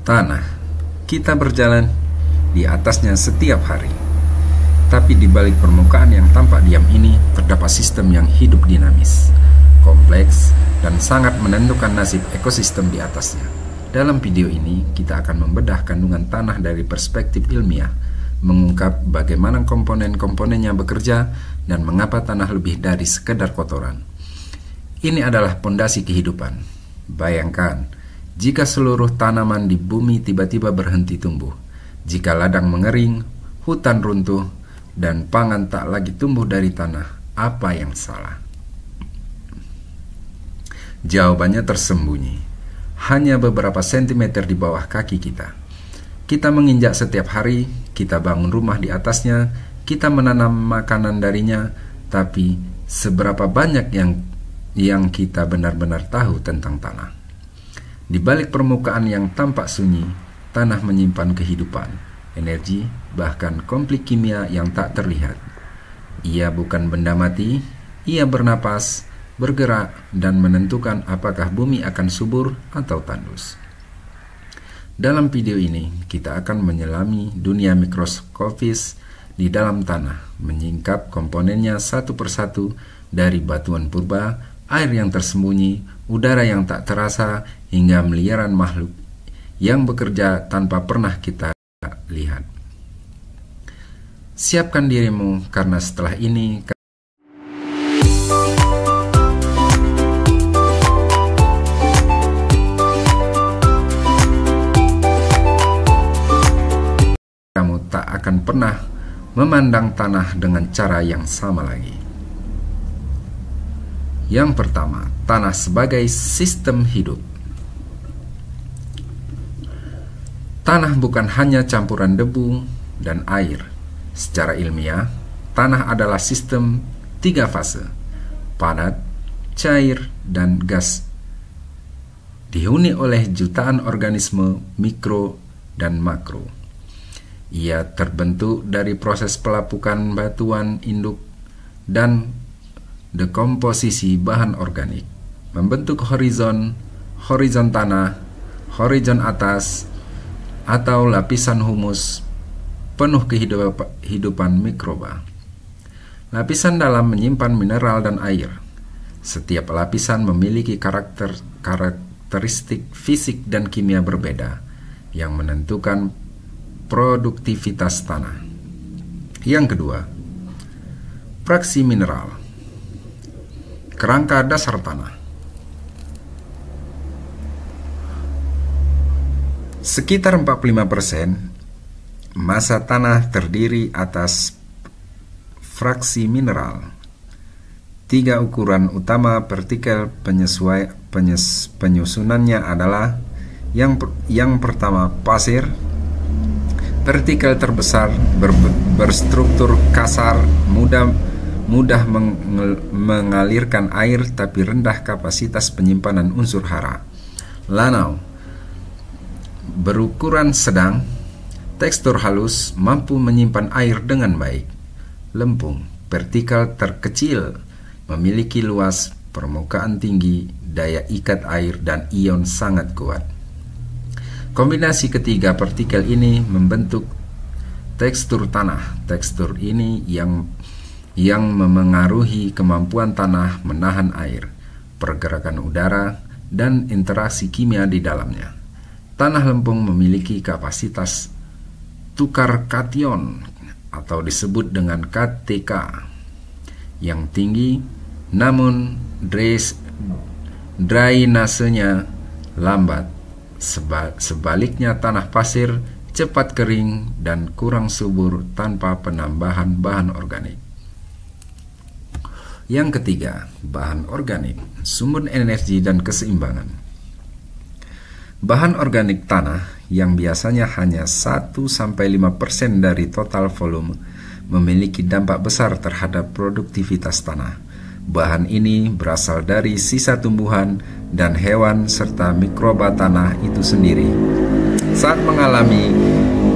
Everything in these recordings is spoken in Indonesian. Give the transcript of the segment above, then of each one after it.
Tanah, kita berjalan di atasnya setiap hari. Tapi di balik permukaan yang tampak diam ini terdapat sistem yang hidup dinamis, kompleks, dan sangat menentukan nasib ekosistem di atasnya. Dalam video ini, kita akan membedah kandungan tanah dari perspektif ilmiah, mengungkap bagaimana komponen-komponennya bekerja dan mengapa tanah lebih dari sekedar kotoran. Ini adalah pondasi kehidupan. Bayangkan, jika seluruh tanaman di bumi tiba-tiba berhenti tumbuh, jika ladang mengering, hutan runtuh, dan pangan tak lagi tumbuh dari tanah, apa yang salah? Jawabannya tersembunyi, hanya beberapa sentimeter di bawah kaki kita. Kita menginjak setiap hari, kita bangun rumah di atasnya, kita menanam makanan darinya, tapi seberapa banyak yang kita benar-benar tahu tentang tanah? Di balik permukaan yang tampak sunyi, tanah menyimpan kehidupan, energi, bahkan konflik kimia yang tak terlihat. Ia bukan benda mati, ia bernapas, bergerak, dan menentukan apakah bumi akan subur atau tandus. Dalam video ini, kita akan menyelami dunia mikroskopis di dalam tanah, menyingkap komponennya satu persatu dari batuan purba, air yang tersembunyi, udara yang tak terasa, hingga miliaran makhluk yang bekerja tanpa pernah kita lihat. Siapkan dirimu, karena setelah ini kamu tak akan pernah memandang tanah dengan cara yang sama lagi. Yang pertama, tanah sebagai sistem hidup. Tanah bukan hanya campuran debu dan air. Secara ilmiah, tanah adalah sistem 3 fase: padat, cair, dan gas. Dihuni oleh jutaan organisme mikro dan makro. Ia terbentuk dari proses pelapukan batuan induk dan dekomposisi bahan organik, membentuk horizon tanah, horizon atas, atau lapisan humus penuh kehidupan mikroba. Lapisan dalam menyimpan mineral dan air. Setiap lapisan memiliki karakteristik fisik dan kimia berbeda yang menentukan produktivitas tanah. Yang kedua, fraksi mineral. Kerangka dasar tanah. Sekitar 45% massa tanah terdiri atas fraksi mineral. 3 ukuran utama partikel penyusunannya adalah yang pertama pasir. Partikel terbesar berstruktur kasar, mudah mengalirkan air tapi rendah kapasitas penyimpanan unsur hara. Lanau berukuran sedang, tekstur halus, mampu menyimpan air dengan baik. Lempung, vertikal terkecil, memiliki luas permukaan tinggi, daya ikat air dan ion sangat kuat. Kombinasi ketiga partikel ini membentuk tekstur tanah. Tekstur ini yang memengaruhi kemampuan tanah menahan air, pergerakan udara, dan interaksi kimia di dalamnya. Tanah lempung memiliki kapasitas tukar kation atau disebut dengan KTK yang tinggi, namun drainasenya lambat. Sebaliknya tanah pasir cepat kering dan kurang subur tanpa penambahan bahan organik. Yang ketiga, bahan organik, sumber energi dan keseimbangan. Bahan organik tanah yang biasanya hanya 1-5% dari total volume memiliki dampak besar terhadap produktivitas tanah. Bahan ini berasal dari sisa tumbuhan dan hewan serta mikroba tanah itu sendiri. Saat mengalami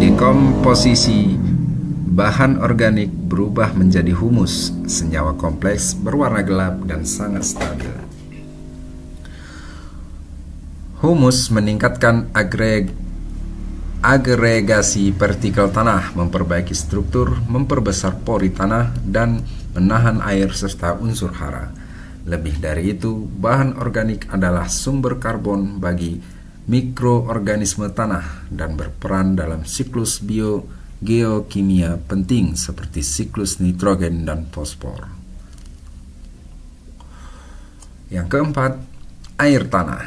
dekomposisi, bahan organik berubah menjadi humus, senyawa kompleks berwarna gelap dan sangat stabil. Humus meningkatkan agregasi partikel tanah, memperbaiki struktur, memperbesar pori tanah, dan menahan air serta unsur hara. Lebih dari itu, bahan organik adalah sumber karbon bagi mikroorganisme tanah dan berperan dalam siklus geokimia penting seperti siklus nitrogen dan fosfor. Yang keempat, air tanah.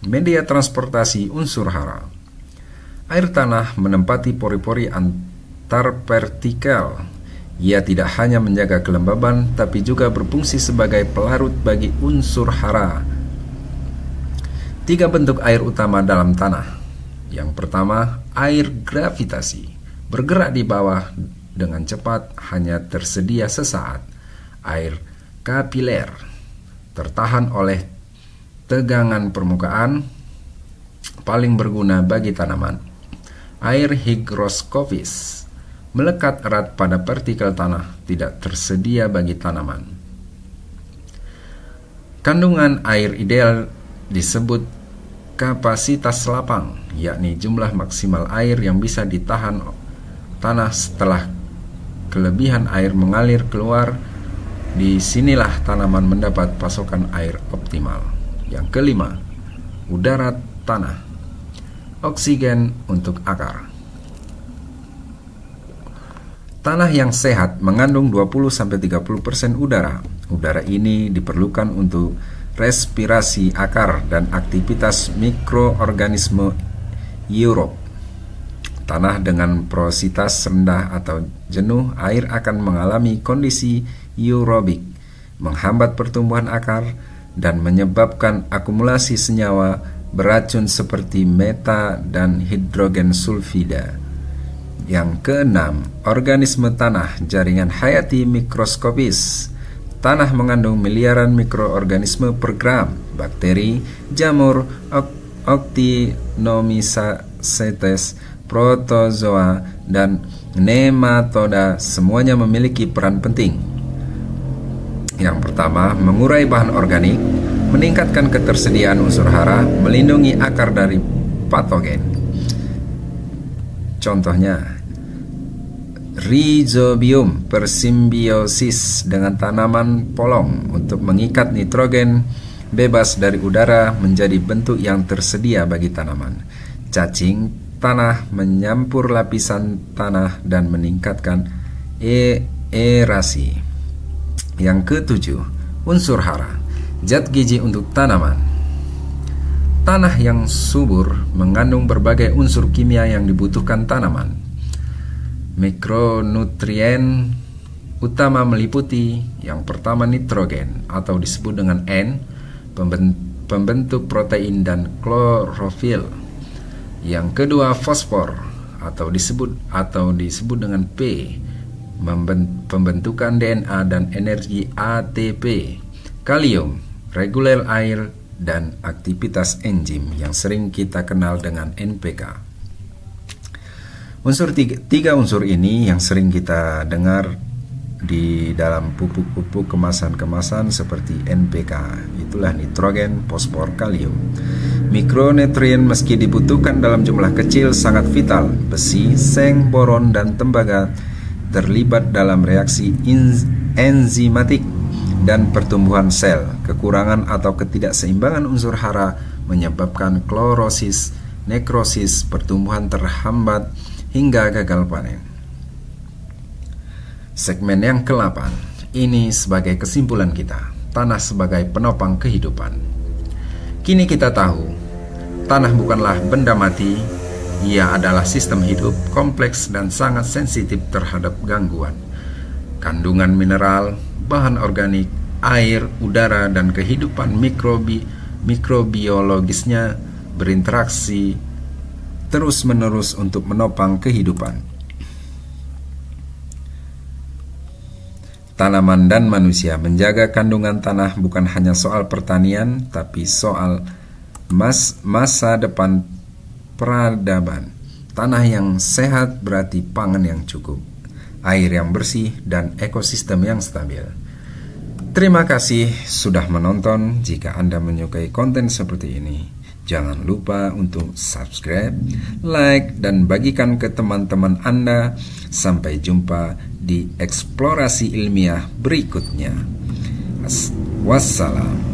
Media transportasi unsur hara. Air tanah menempati pori-pori antar partikel. Ia tidak hanya menjaga kelembaban, tapi juga berfungsi sebagai pelarut bagi unsur hara. 3 bentuk air utama dalam tanah. Yang pertama, air gravitasi. Bergerak di bawah dengan cepat, hanya tersedia sesaat. Air kapiler. Tertahan oleh tegangan permukaan, paling berguna bagi tanaman. Air higroskopis, melekat erat pada partikel tanah, tidak tersedia bagi tanaman. Kandungan air ideal disebut kapasitas lapang, yakni jumlah maksimal air yang bisa ditahan tanah setelah kelebihan air mengalir keluar. Disinilah tanaman mendapat pasokan air optimal. Yang kelima, udara tanah. Oksigen untuk akar. Tanah yang sehat mengandung 20-30% udara. Udara ini diperlukan untuk respirasi akar dan aktivitas mikroorganisme aerob. Tanah dengan porositas rendah atau jenuh, air akan mengalami kondisi aerobik, menghambat pertumbuhan akar dan menyebabkan akumulasi senyawa beracun seperti meta dan hidrogen sulfida. Yang keenam, organisme tanah, jaringan hayati mikroskopis. Tanah mengandung miliaran mikroorganisme per gram. Bakteri, jamur, Actinomycetes, protozoa, dan nematoda semuanya memiliki peran penting. Yang pertama, mengurai bahan organik, meningkatkan ketersediaan unsur hara, melindungi akar dari patogen. Contohnya, Rhizobium bersimbiosis dengan tanaman polong untuk mengikat nitrogen bebas dari udara menjadi bentuk yang tersedia bagi tanaman. Cacing tanah menyampur lapisan tanah dan meningkatkan aerasi. Yang ketujuh, unsur hara, zat gizi untuk tanaman. Tanah yang subur mengandung berbagai unsur kimia yang dibutuhkan tanaman. Mikronutrien utama meliputi yang pertama nitrogen atau disebut dengan N, pembentuk protein dan klorofil. Yang kedua fosfor atau disebut dengan P, pembentukan DNA dan energi ATP. Kalium, reguler air dan aktivitas enzim yang sering kita kenal dengan NPK. Tiga unsur ini yang sering kita dengar di dalam pupuk-pupuk kemasan-kemasan seperti NPK. Itulah nitrogen, fosfor, kalium. Mikronutrien meski dibutuhkan dalam jumlah kecil sangat vital. Besi, seng, boron, dan tembaga terlibat dalam reaksi enzimatik dan pertumbuhan sel. Kekurangan atau ketidakseimbangan unsur hara menyebabkan klorosis, nekrosis, pertumbuhan terhambat, hingga gagal panen. Segmen yang ke-8, ini sebagai kesimpulan kita, tanah sebagai penopang kehidupan. Kini kita tahu, tanah bukanlah benda mati, ia adalah sistem hidup kompleks dan sangat sensitif terhadap gangguan. Kandungan mineral, bahan organik, air, udara, dan kehidupan mikrobiologisnya berinteraksi terus-menerus untuk menopang kehidupan. Tanaman dan manusia menjaga kandungan tanah bukan hanya soal pertanian, tapi soal masa depan peradaban. Tanah yang sehat berarti pangan yang cukup, air yang bersih, dan ekosistem yang stabil. Terima kasih sudah menonton. Jika Anda menyukai konten seperti ini, Jangan lupa untuk subscribe, like, dan bagikan ke teman-teman Anda. Sampai jumpa di eksplorasi ilmiah berikutnya. Wassalam.